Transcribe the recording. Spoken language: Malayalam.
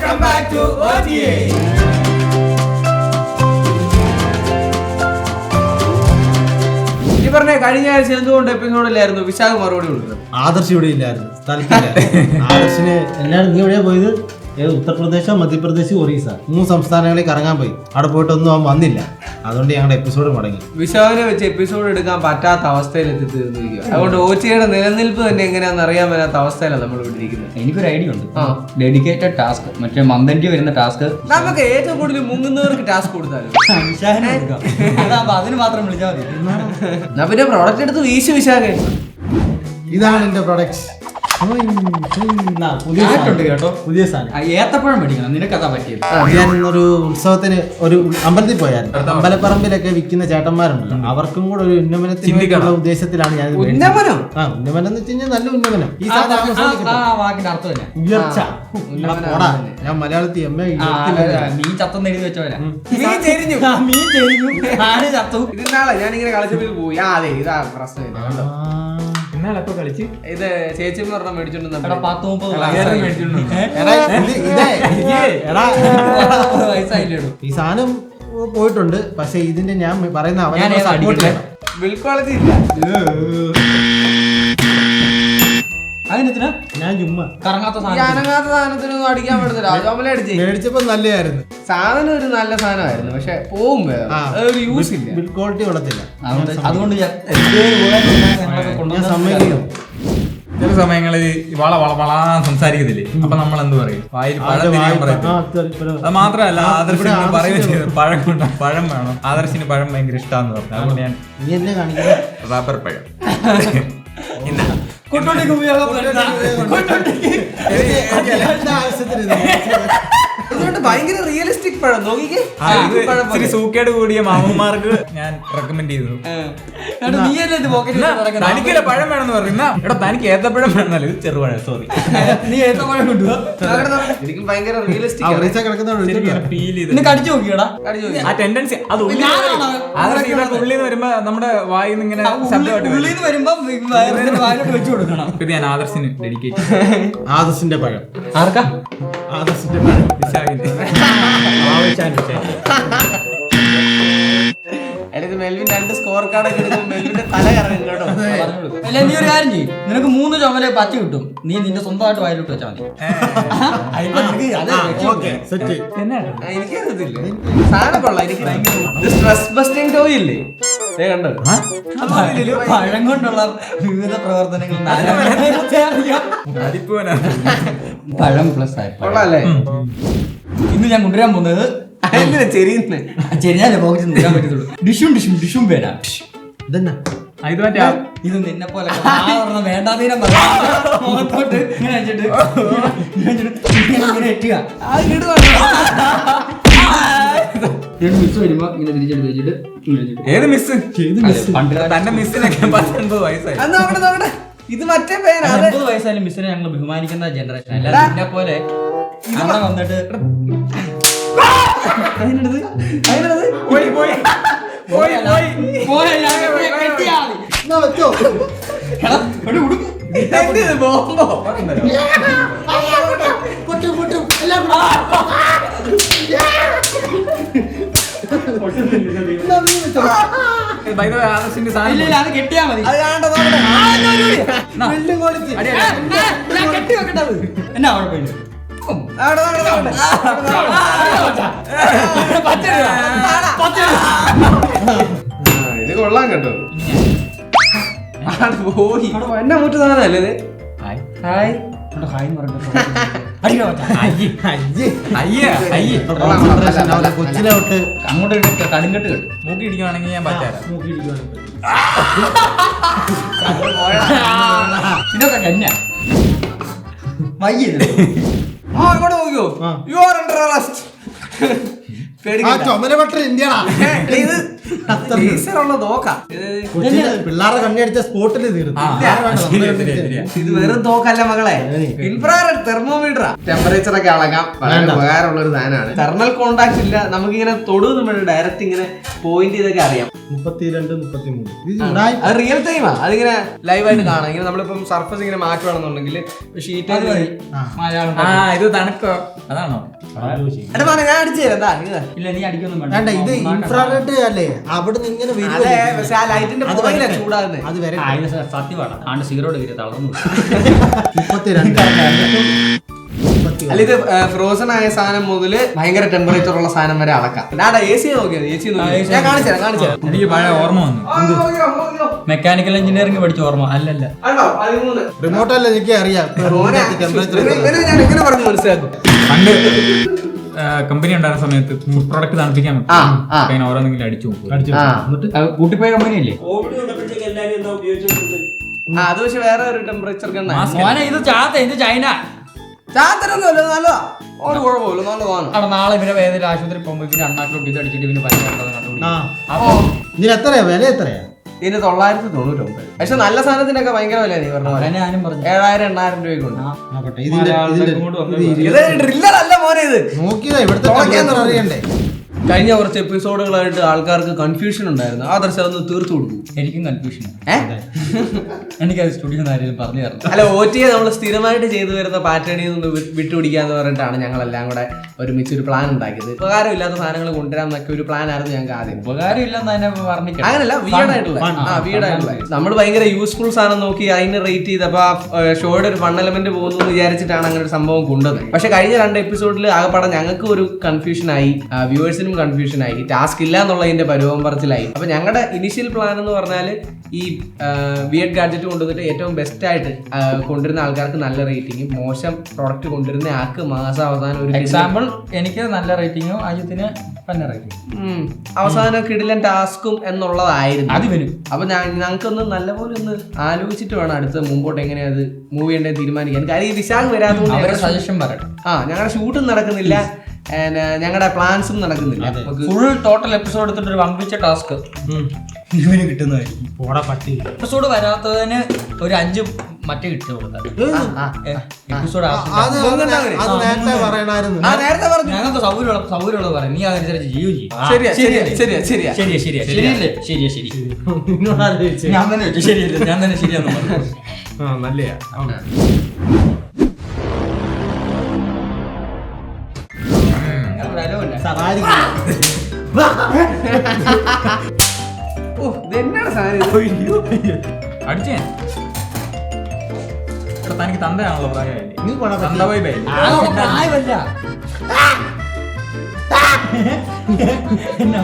Welcome back to OTA. പറഞ്ഞ കഴിഞ്ഞ ആഴ്ച എന്തുകൊണ്ട് എപ്പിസോഡിലായിരുന്നു വിശാഖ മറുപടി കൊടുക്കുന്നത്? ആദർശ് ഇവിടെ ഇല്ലായിരുന്നു, സ്ഥലത്തില്ല. ആദർശിന് എല്ലാവരും നീ എവിടെയാ പോയത്? ഉത്തർപ്രദേശ്, മധ്യപ്രദേശ്, ഒറീസ 3 സംസ്ഥാനങ്ങളിൽ കറങ്ങാൻ പോയി. അവിടെ പോയിട്ടൊന്നും അവൻ വന്നില്ല. അതുകൊണ്ട് ഞങ്ങളുടെ എപ്പിസോഡ് മുടങ്ങി. വിശാഖിനെ വെച്ച് എപ്പിസോഡ് എടുക്കാൻ പറ്റാത്ത അവസ്ഥയിൽ എത്തിത്തീർന്നിരിക്കുക. അതുകൊണ്ട് ഓച്ചിയുടെ നിലനിൽപ്പ് തന്നെ എങ്ങനെയാണെന്ന് അറിയാൻ പറ്റാത്ത അവസ്ഥയിലാണ് നമ്മൾ ഇവിടെ ഇരിക്കുന്നത്. എനിക്കൊരു ഐഡിയ ഉണ്ട്. ഡെഡിക്കേറ്റഡ് ടാസ്ക്, മറ്റേ മന്ദന്റെ വരുന്ന ടാസ്ക് നമുക്ക് ഏറ്റവും കൂടുതൽ മുങ്ങുന്നവർക്ക് ടാസ്ക് കൊടുത്താലും അതിന് മാത്രം വിളിച്ചാൽ മതി. എന്നാ പിന്നെ പ്രോഡക്റ്റ് എടുത്ത് വീശു വിശാഖ. ഇതാണ് എന്റെ പ്രൊഡക്റ്റ്. പുതിയ സാധനം ഏത്തപ്പഴം മേടിക്കണം. നിനക്കതാ പറ്റിയത്. ഞാൻ ഇന്നൊരു ഉത്സവത്തിന് ഒരു അമ്പലത്തിൽ പോയായിരുന്നു. അമ്പലപ്പറമ്പിലൊക്കെ വിൽക്കുന്ന ചേട്ടന്മാരുണ്ടല്ലോ, അവർക്കും കൂടെ ഒരു ഉന്നമനത്തിനുള്ള ഉദ്ദേശത്തിലാണ് ഞാൻ. ഉന്നമനം എന്ന് വെച്ച് കഴിഞ്ഞാൽ നല്ല ഉന്നമനം. ഈ വാക്കിന്റെ അർത്ഥം തന്നെ ഉയർച്ച. ഞാൻ മലയാളത്തിൽ മീൻ ചത്തെന്ന് എഴുതി വെച്ചവരാ. ഇതിനാളെ ഞാനിങ്ങനെ കളിച്ചപ്പോൾ പോയി. അതെ ഇതാ പ്രശ്നമില്ല. കളിച്ച് ഇത് ചേച്ചി പറഞ്ഞ മേടിച്ചോണ്ട് ഈ സാധനം പോയിട്ടുണ്ട്. പക്ഷെ ഇതിന്റെ ഞാൻ പറയുന്ന ക്വാളിറ്റി ഇല്ല. ഞാൻ ചുമ്മാ കറങ്ങാത്ത സാധനത്തിനൊന്നും അടിക്കാൻ പറ്റത്തില്ല. രാജോമല അടിച്ച് മേടിച്ചപ്പോ നല്ലതായിരുന്നു. സാധനം ഒരു നല്ല സാധനമായിരുന്നു. പക്ഷെ പോവും ഒരു യൂസ് ഇല്ല. ബിൽഡ് ക്വാളിറ്റി കൊള്ളത്തില്ല. അതുകൊണ്ട് ചില സമയങ്ങളിൽ വള സംസാരിക്കത്തില്ലേ, അപ്പൊ നമ്മൾ എന്ത് പറയും? വായിൽ പഴം തിരിയാൻ പറയും. അത് മാത്രമല്ല, ആദർശിന് പറയുന്നത് പഴം വേണം. ആദർശിന് പഴം ഭയങ്കര ഇഷ്ടമാന്ന് പറഞ്ഞു. അതുകൊണ്ട് ഞാൻ റബ്ബർ പഴം അതുകൊണ്ട് ഭയങ്കര റിയലിസ്റ്റിക് പഴം നോക്കിക്കേ. സൂക്കേട് കൂടിയ മാമന്മാർക്ക് ഞാൻ റെക്കമെൻഡ് ചെയ്തു. തനിക്കല്ല പഴം വേണമെന്ന് പറയുന്ന എടാ, തനിക്ക് ഏത്തപ്പഴം വേണമെന്നല്ല, ഇത് ചെറുപഴം. സോറി, നീ ഏത്തപ്പഴം കൊണ്ടുപോകാ. എനിക്ക് ഭയങ്കര റിയലിസ്റ്റിക് കടിച്ചു നോക്കിയടാ. ആ ടെൻഡൻസി അത് ഉള്ളിൽ നിന്ന് വരുമ്പോ നമ്മുടെ വായിന്ന് ഇങ്ങനെ ഉള്ളിന്ന് വരുമ്പോ വെച്ചു കൊടുക്കണം. ഇത് ഞാൻ ആദർശിന് ഡെഡിക്കേറ്റ്. ആദർശിന്റെ പഴം ആർക്കാ? ആദർശിന്റെ പഴം മെൽവിൻ 2 സ്കോർ കാർഡൊക്കെ എടുക്കുമ്പോൾ മെൽവിന്റെ തല കറങ്ങും കേട്ടോ. അല്ല, നീ ഒരു കാര്യം ചെയ്യും. നിനക്ക് 3 ചുമല പച്ച കിട്ടും. നീ നിന്റെ സ്വന്തമായിട്ട് വയലിട്ട് വെച്ചാൽ മതി. എനിക്കറിയത്തില്ല സാധനം കൊള്ളാം. എനിക്ക് സ്ട്രെസ് ബസ്റ്റിംഗ് ടോയ് ഇല്ലേ കണ്ടോ? പഴം കൊണ്ടുള്ള വിവിധ പ്രവർത്തനങ്ങൾ പഴം പ്ലസ് ആയി കൊള്ളാല്ലേ. ഇന്ന് ഞാൻ കൊണ്ടുവരാൻ പോകുന്നത് ചെരിഞ്ഞാലേ പോക്കറ്റ് നിൽക്കാൻ പറ്റത്തുള്ളൂ. ഡിഷും പേരാ. ഇതെന്നാ ഇത് നിന്നെ പോലെ വേണ്ടാതീനം മുഖത്തോട്ട് ഇങ്ങനെ വെച്ചിട്ട് ഇങ്ങനെ എറ്റുക. മിസ് വരുമ്പോ ഇങ്ങനെ തിരിച്ചെടുത്ത് വെച്ചിട്ട് ഏത് മിസ്? തന്റെ മിസ്സിനൊക്കെ 19 വയസ്സായി. ഇത് മറ്റേ പേരാ. 50 വയസ്സായാലും മിസ്സിനെ ഞങ്ങൾ ബഹുമാനിക്കുന്ന ജനറേഷൻ. അല്ലാതെ നിന്നെ പോലെ അവിടെ വന്നിട്ട് അത് കെട്ടിയാ മതി. എന്നാ കുഴപ്പമില്ല. ഇത് കൊള്ളാം കേട്ടോ. പോയി എന്നെ മുറ്റ സാധനല്ലേ. കൊച്ചിനെ തൊട്ട് അങ്ങോട്ട് കടുങ്കട്ട് കേട്ടു. മൂക്കി ഇടിക്കുവാണെങ്കിൽ ഞാൻ പറ്റാറ്. ഇതൊക്കെ കന്യാ വയ്യത്. അങ്ങോട്ട് നോക്കിയോ? You are under arrest. പിള്ളേരെ കണ്ണടിച്ച സ്പോട്ടിൽ തീർന്നു. ഇത് വെറും തോക്കല്ല മകളെ, ഇൻഫ്രാറെഡ് തെർമോമീറ്ററാ. ടെമ്പറേച്ചർ ഒക്കെ അളകാം. വളരെ ഉപകാരമുള്ള ഒരു സാധനമാണ്. തെർമൽ കോണ്ടാക്ട് ഇല്ല. നമുക്കിങ്ങനെ തൊടുന്നുമ്പോൾ ഡയറക്റ്റ് ഇങ്ങനെ പോയിന്റ് ചെയ്തൊക്കെ അറിയാം. 32, 33. ഇത് ഉണ്ടായി അത് റിയൽ ടൈമാ. അതിങ്ങനെ ലൈവായിട്ട് കാണാം. ഇങ്ങനെ നമ്മളിപ്പം സർഫസ് ഇങ്ങനെ മാറ്റുകയാണെന്നുണ്ടെങ്കിൽ ഷീറ്റ് ഇത് തണുക്കോ അതാണോ? ഞാൻ അടിച്ചു തരാം. ഇല്ല നീ അടിക്കൊന്നും വേണ്ട, ഇത് ഇൻഫ്രാറെഡ് അല്ലേ, അവിടുന്ന് ഇങ്ങനെ ലൈറ്റിന്റെ ചൂടാകുന്നത്. അത് വരെ സത്യമാണ്. ആണ്ട് 0 ഡിഗ്രി തളർന്നു. അല്ല, ഇത് ഫ്രോസൺ ആയ സാധനം മുതല് ഭയങ്കര ടെമ്പറേച്ചർ ഉള്ള സാധനം വരെ അളക്കാം. AC നോക്കിയത്, AC ഞാൻ കാണിച്ചു. എനിക്ക് പഴയ ഓർമ്മ വന്നു. മെക്കാനിക്കൽ എഞ്ചിനീയറിംഗ് പഠിച്ച ഓർമ്മ. അല്ലല്ല, റിമോട്ട് അല്ല, എനിക്ക് അറിയാം ഞാൻ എങ്ങനെ പറഞ്ഞു മനസ്സിലാക്കും. പണ്ട് കമ്പനി ഉണ്ടായിരുന്ന സമയത്ത് പ്രൊഡക്റ്റ് തണുപ്പിക്കാൻ പറ്റും. ഓരോന്നെങ്കിലും അടിച്ചു നോക്കും. കൂട്ടിപ്പോയ കമ്പനിയല്ലേ? അത് പക്ഷെ വേറെ ഒരു ടെമ്പറേച്ചർ മോനെ ഇത് ചാത്ത, ഇത് ചൈന. ചാത്തരൊന്നുമല്ല, നല്ലതാ. ഒരു കുഴപ്പമില്ല, നല്ലതാണ്. അവിടെ നാളെ ഇവരെ വേദന ആശുപത്രി പോകുമ്പോ ഇവര് അണ്ണാക്കിലോട്ട് ഇത് അടിച്ചിട്ട് ഇവന് പൈസ ഇതിന് എത്രയാ വില? എത്രയാ ഇതിന് 999. പക്ഷെ നല്ല സാധനത്തിനൊക്കെ ഭയങ്കര വില. നീ പറഞ്ഞ പോലെ ഞാനും പറഞ്ഞു 7,000-8,000 രൂപയ്ക്കുണ്ട്. നോക്കട്ടെ, ഇത് ഡ്രില്ലർ അല്ല മോനെ, ഇത് നോക്കിയതാ ഇവിടുത്തെ അറിയണ്ടേ. കഴിഞ്ഞ കുറച്ച് എപ്പിസോഡുകളായിട്ട് ആൾക്കാർക്ക് കൺഫ്യൂഷൻ ഉണ്ടായിരുന്നു. ആദർശം അതൊന്ന് തീർത്തു കൊടുക്കും. എനിക്കും കൺഫ്യൂഷൻ. എനിക്കത് സ്റ്റുഡിയോ ആരെങ്കിലും പറഞ്ഞു തരണം. അല്ല, OTA നമ്മൾ സ്ഥിരമായിട്ട് ചെയ്തു വരുന്ന പാറ്റേണിൽ നിന്ന് വിട്ടുപിടിക്കാന്ന് പറഞ്ഞിട്ടാണ് ഞങ്ങളെല്ലാം കൂടെ ഒരുമിച്ച് ഒരു പ്ലാൻ ഉണ്ടാക്കിയത്. ഉപകാരമില്ലാത്ത സാധനങ്ങൾ കൊണ്ടുവരാന്നൊക്കെ ഒരു പ്ലാൻ ആയിരുന്നു ഞങ്ങൾക്ക് ആദ്യം. ഉപകാരം ഇല്ലെന്ന് തന്നെ പറഞ്ഞിട്ട് അങ്ങനല്ല, വീടായിട്ടുള്ള നമ്മൾ ഭയങ്കര യൂസ്ഫുൾ സാധനം നോക്കി അതിന് റേറ്റ് ചെയ്തപ്പോ ഷോയുടെ ഒരു ഫൺ എലമെന്റ് പോകുന്നു എന്ന് വിചാരിച്ചിട്ടാണ് അങ്ങനെ ഒരു സംഭവം കൊണ്ടുവന്നത്. പക്ഷെ കഴിഞ്ഞ 2 എപ്പിസോഡിൽ ആകെപ്പാടെ ഞങ്ങൾക്ക് ഒരു കൺഫ്യൂഷനായി, വ്യൂവേഴ്സിനും കൺഫ്യൂഷനായി, ടാസ്ക് ഇല്ല എന്നുള്ളതിന്റെ പരുവം പറച്ചിലായി. അപ്പൊ ഞങ്ങളുടെ ഇനിഷ്യൽ പ്ലാൻ എന്ന് പറഞ്ഞാൽ ഈ വിയർഡ് ഗാഡ്ജറ്റ് കൊണ്ടുവന്നിട്ട് ഏറ്റവും ബെസ്റ്റ് ആയിട്ട് കൊണ്ടുവരുന്ന ആൾക്കാർക്ക് നല്ല റേറ്റിംഗും, മോശം പ്രോഡക്റ്റ് കൊണ്ടുവരുന്ന ആൾക്ക് മാസാവസാനം ഒരു എക്സാമ്പിൾ എനിക്ക് നല്ല റേറ്റിംഗും അജിത്തിന് തന്നെ റേറ്റിംഗ്, അവസാനം കിടിലൻ ടാസ്കും എന്നുള്ളതായിരുന്നു. അത് വരും. അപ്പൊ ഞങ്ങൾക്കൊന്ന് നല്ലപോലെ ഒന്ന് ആലോചിച്ചിട്ട് വേണം അടുത്ത് മുമ്പോട്ട് എങ്ങനെയാ അത് മൂവ് ചെയ്യേണ്ടത് തീരുമാനിക്കാൻ. കാര്യം ഈ വിശാഖ് വരാത്തതുകൊണ്ട് സജഷൻ പറയട്ടെ. ഞങ്ങളുടെ ഷൂട്ടും നടക്കുന്നില്ല, ഞങ്ങളുടെ പ്ലാൻസും നടക്കുന്നില്ല. ഫുൾ ടോട്ടൽ എപ്പിസോഡ് എടുത്തിട്ട് ഒരു വമ്പിച്ച ടാസ്ക് ഇവന് കിട്ടുന്നതായിരിക്കും. എപ്പിസോഡ് വരാത്തതിന് ഒരു 5 മറ്റേ കിട്ടി കൊടുത്താൽ എപ്പിസോഡ് നേരത്തെ പറഞ്ഞു. ഞങ്ങൾക്ക് സൗകര്യമുള്ളത് പറയാം. നീ അതനുസരിച്ച് ചെയ്യും ചെയ്യും. ശരിയാ ശരിയല്ലേ? ശരി. ഞാൻ തന്നെ ശരിയല്ലേ? ഞാൻ തന്നെ ശരിയാന്ന് പറഞ്ഞു. നല്ലയാ. അടിച്ചേ തനിക്ക് തന്തയാണല്ലോ പ്രായമായില്ലേ? തന്ത പോയി ബൈ എന്നാ